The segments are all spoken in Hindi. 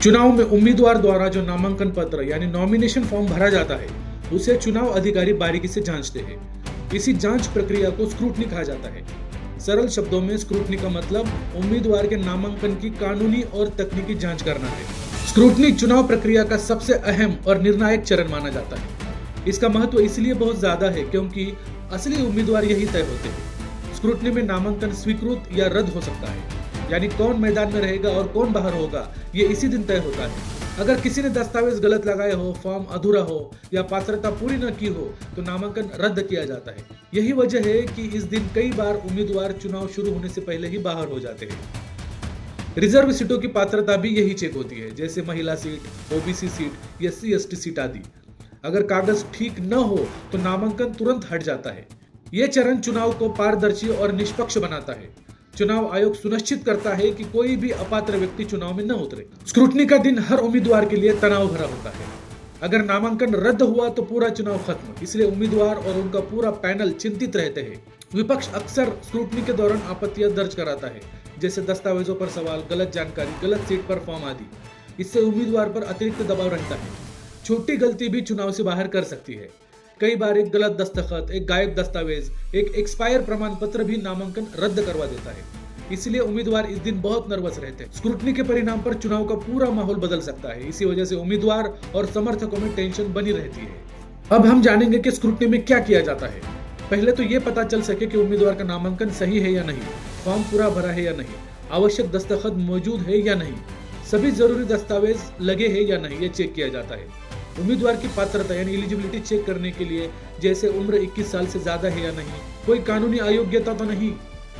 चुनाव में उम्मीदवार द्वारा जो नामांकन पत्र यानी नॉमिनेशन फॉर्म भरा जाता है उसे चुनाव अधिकारी बारीकी से जांचते हैं। इसी जांच प्रक्रिया को स्क्रूटनी कहा जाता है। सरल शब्दों में स्क्रूटनी का मतलब उम्मीदवार के नामांकन की कानूनी और तकनीकी जांच करना है। स्क्रूटनी चुनाव प्रक्रिया का सबसे अहम और निर्णायक चरण माना जाता है। इसका महत्व इसलिए बहुत ज्यादा है क्योंकि असली उम्मीदवार यही तय होते हैं। स्क्रूटनी में नामांकन स्वीकृत या रद्द हो सकता है, यानी कौन मैदान में रहेगा और कौन बाहर होगा ये इसी दिन तय होता है। अगर किसी ने दस्तावेज गलत लगाए हो, फॉर्म अधूरा हो या पात्रता पूरी न की हो तो नामांकन रद्द किया जाता है। यही वजह है कि इस दिन कई बार उम्मीदवार चुनाव शुरू होने से पहले ही बाहर हो जाते हैं। रिजर्व सीटों की पात्रता भी यही चेक होती है, जैसे महिला seat, OBC seat, SC/ST seat आदि। अगर कागज ठीक न हो तो नामांकन तुरंत हट जाता है। यह चरण चुनाव को पारदर्शी और निष्पक्ष बनाता है। चुनाव आयोग सुनिश्चित करता है कि कोई भी अपात्र व्यक्ति चुनाव में न उतरे। स्क्रूटनी का दिन हर उम्मीदवार के लिए तनाव भरा होता है। अगर नामांकन रद्द हुआ तो पूरा चुनाव खत्म, इसलिए उम्मीदवार और उनका पूरा पैनल चिंतित रहते हैं। विपक्ष अक्सर स्क्रूटनी के दौरान आपत्तियां दर्ज कराता है, जैसे दस्तावेजों पर सवाल, गलत जानकारी, गलत सीट पर फॉर्म आदि। इससे उम्मीदवार पर अतिरिक्त दबाव रहता है। छोटी गलती भी चुनाव से बाहर कर सकती है। कई बार एक गलत दस्तखत, एक गायब दस्तावेज, एक एक्सपायर प्रमाण पत्र भी नामांकन रद्द करवा देता है। इसलिए उम्मीदवार इस दिन बहुत नर्वस रहते हैं। स्क्रूटनी के परिणाम पर चुनाव का पूरा माहौल बदल सकता है। इसी वजह से उम्मीदवार और समर्थकों में टेंशन बनी रहती है। अब हम जानेंगे कि स्क्रूटनी में क्या किया जाता है। पहले तो ये पता चल सके कि उम्मीदवार का नामांकन सही है या नहीं, फॉर्म पूरा भरा है या नहीं, आवश्यक दस्तखत मौजूद है या नहीं, सभी जरूरी दस्तावेज लगे हैं या नहीं, ये चेक किया जाता है। उम्मीदवार की पात्रता यानी एलिजिबिलिटी चेक करने के लिए, जैसे उम्र 21 साल से ज्यादा है या नहीं, कोई कानूनी अयोग्यता तो नहीं,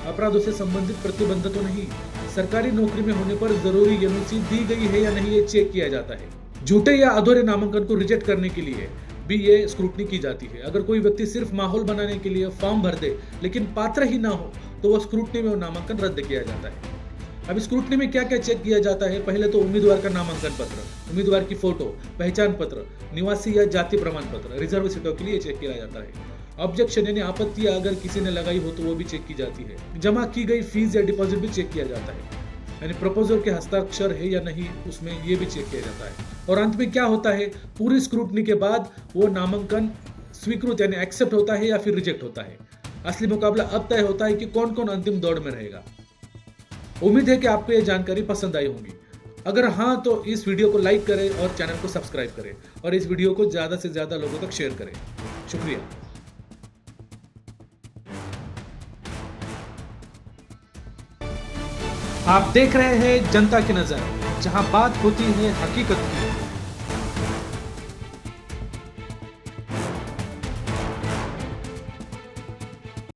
अपराधों से संबंधित प्रतिबंध तो नहीं, सरकारी नौकरी में होने पर जरूरी NOC दी गई है या नहीं, ये चेक किया जाता है। झूठे या अधूरे नामांकन को रिजेक्ट करने के लिए भी ये स्क्रूटनी की जाती है। अगर कोई व्यक्ति सिर्फ माहौल बनाने के लिए फॉर्म भर दे लेकिन पात्र ही ना हो तो वह स्क्रूटनी में नामांकन रद्द किया जाता है। अब स्क्रूटनी में क्या क्या चेक किया जाता है? पहले तो उम्मीदवार का नामांकन पत्र, उम्मीदवार की फोटो, पहचान पत्र, निवासी या जाति प्रमाण पत्र, रिजर्व सीटों के लिए चेक किया जाता है। ऑब्जेक्शन यानी आपत्तियां अगर किसी ने लगाई हो तो वो भी चेक की जाती है। जमा की गई फीस या डिपॉजिट भी चेक किया जाता है, यानी प्रपोजर के हस्ताक्षर है या नहीं उसमें ये भी चेक किया जाता है। और अंत में क्या होता है, पूरी स्क्रूटनी के बाद वो नामांकन स्वीकृत यानी एक्सेप्ट होता है या फिर रिजेक्ट होता है। असली मुकाबला अब तय होता है कि कौन कौन अंतिम दौड़ में रहेगा। उम्मीद है कि आपको ये जानकारी पसंद आई होगी। अगर हाँ तो इस वीडियो को लाइक करें और चैनल को सब्सक्राइब करें और इस वीडियो को ज्यादा से ज्यादा लोगों तक शेयर करें। शुक्रिया। आप देख रहे हैं जनता की नजर, जहां बात होती है हकीकत की।